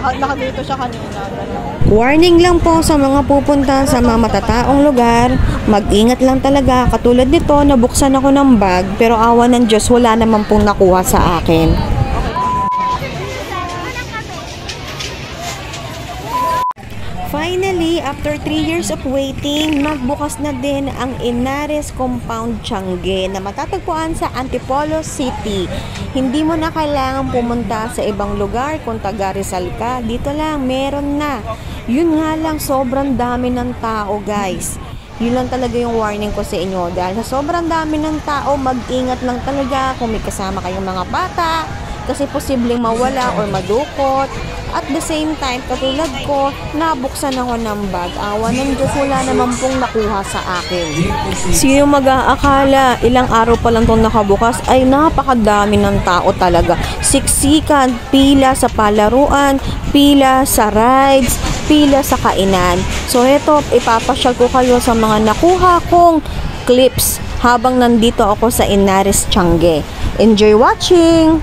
Nakadito siya kanina. Warning lang po sa mga pupunta sa mga matataong lugar. Mag-ingat lang talaga. Katulad nito, nabuksan ako ng bag pero awa ng Diyos, wala naman pong nakuha sa akin. Finally, after 3 years of waiting, magbukas na din ang Inares Compound Tiange na matatagpuan sa Antipolo City. Hindi mo na kailangan pumunta sa ibang lugar kung taga Rizal ka. Dito lang, meron na. Yun nga lang, sobrang dami ng tao, guys. Yun lang talaga yung warning ko sa inyo. Dahil sa sobrang dami ng tao, mag-ingat lang talaga kung may kasama kayong mga bata. Kasi posibleng mawala or madukot. At the same time, katulad ko, nabuksan ako ng bag. Awa ng Diyos, wala naman pong nakuha sa akin. Sino mag-aakala, ilang araw pa lang itong nakabukas, ay napakadami ng tao talaga. Siksikan, pila sa palaruan, pila sa rides, pila sa kainan. So ito, ipapasyal ko kayo sa mga nakuha kong clips habang nandito ako sa Inares Tiange. Enjoy watching!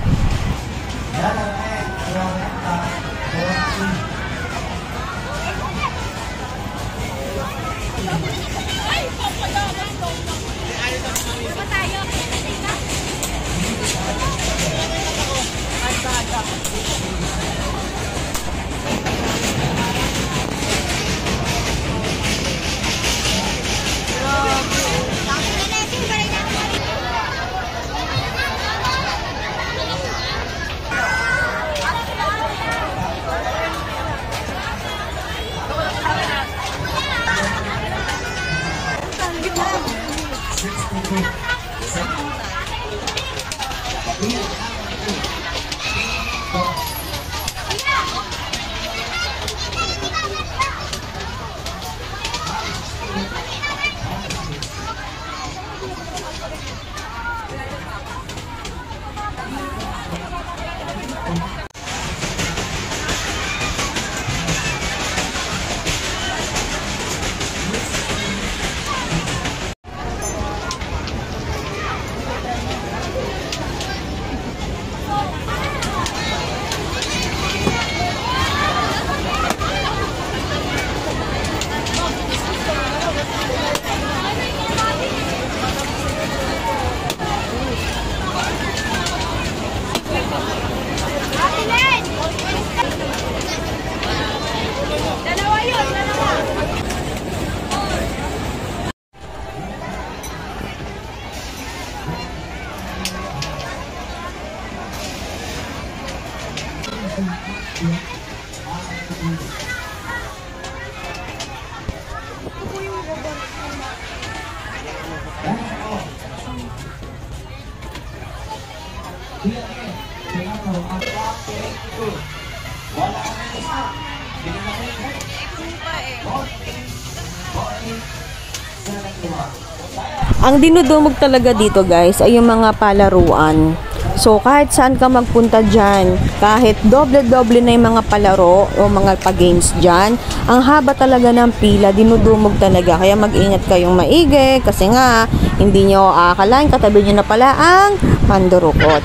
Ang dinudumog talaga dito, guys, ay yung mga palaruan. So, kahit saan ka magpunta dyan, kahit doble-doble na yung mga palaro o mga pa-games dyan, ang haba talaga ng pila, dinudumog talaga. Kaya mag-ingat kayong maigi kasi nga, hindi nyo akalain, katabi nyo na pala ang mandurukot.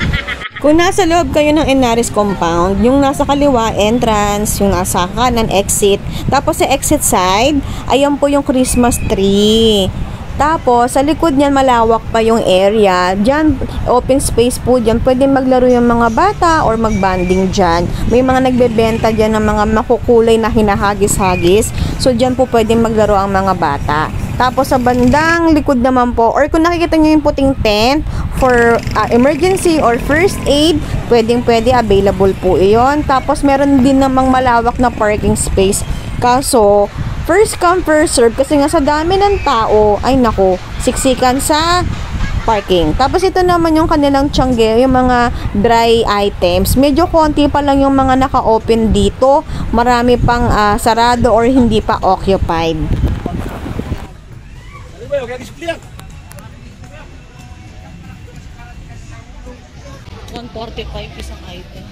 Kung nasa loob kayo ng Inares Compound, yung nasa kaliwa, entrance, yung nasa kanan, exit. Tapos sa exit side, ayan po yung Christmas tree. Tapos, sa likod niyan, malawak pa yung area. Diyan, open space po dyan. Pwede maglaro yung mga bata or magbanding dyan. May mga nagbebenta dyan ng mga makukulay na hinahagis-hagis. So, dyan po pwede maglaro ang mga bata. Tapos, sa bandang likod naman po, or kung nakikita nyo yung puting tent for emergency or first aid, pwedeng-pwede, available po iyon. Tapos, meron din namang malawak na parking space. Kaso, first come, first serve. Kasi nga sa dami ng tao, ay nako, siksikan sa parking. Tapos ito naman yung kanilang Tiange, yung mga dry items. Medyo konti pa lang yung mga naka-open dito. Marami pang sarado or hindi pa occupied. 145 isang item.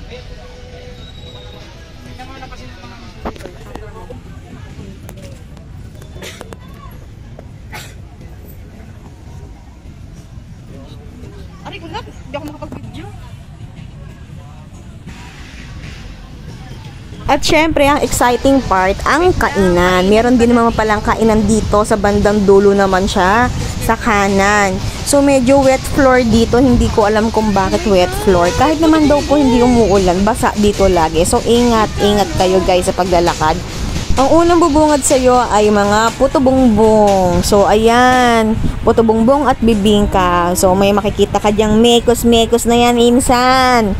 Aray, gulat. Hindi ako makapag-video. At syempre, ang exciting part, ang kainan. Meron din naman palang kainan dito sa bandang dulo naman siya, sa kanan. So, medyo wet floor dito. Hindi ko alam kung bakit wet floor. Kahit naman daw po hindi umuulan, basa dito lagi. So, ingat kayo guys sa paglalakad. Ang unang bubungad sa iyo ay mga puto bongbong. So, ayan, puto bongbong at bibingka. So, may makikita ka diyang mekos-mekos na yan, insan.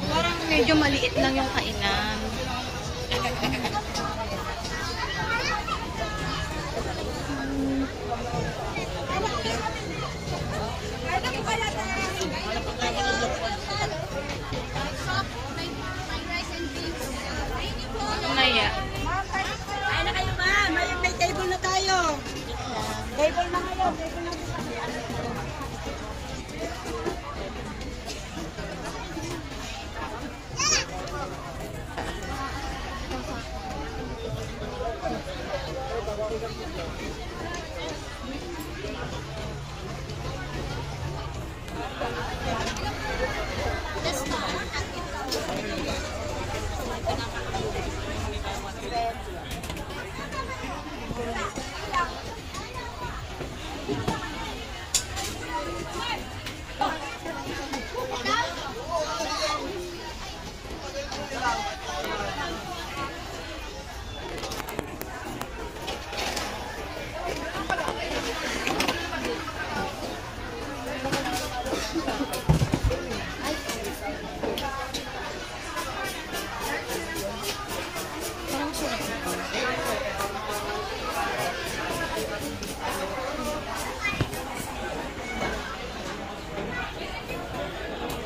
Parang medyo maliit lang yung kainan. Maya. Ay na kayo ba? May table na tayo. Table na kayo. Table na.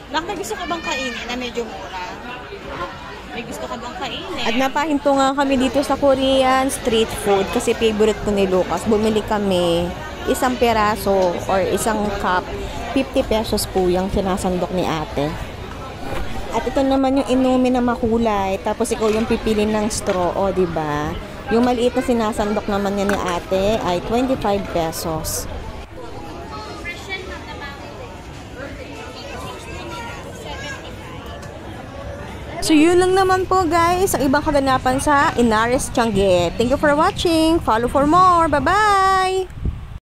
Nak, may gusto ka bang kainin na medyo mura? May gusto ka bang kainin? At napahinto nga kami dito sa Korean street food kasi favorite ko ni Lucas. Bumili kami isang peraso or isang cup. 50 pesos po yung sinasandok ni ate. At ito naman yung inumin na makulay. Tapos ikaw yung pipili ng straw, o diba? Yung maliit na sinasandok naman niya ni ate ay 25 pesos. So yun lang naman po guys, ang ibang kaganapan sa Inares Tiange. Thank you for watching. Follow for more. Bye-bye!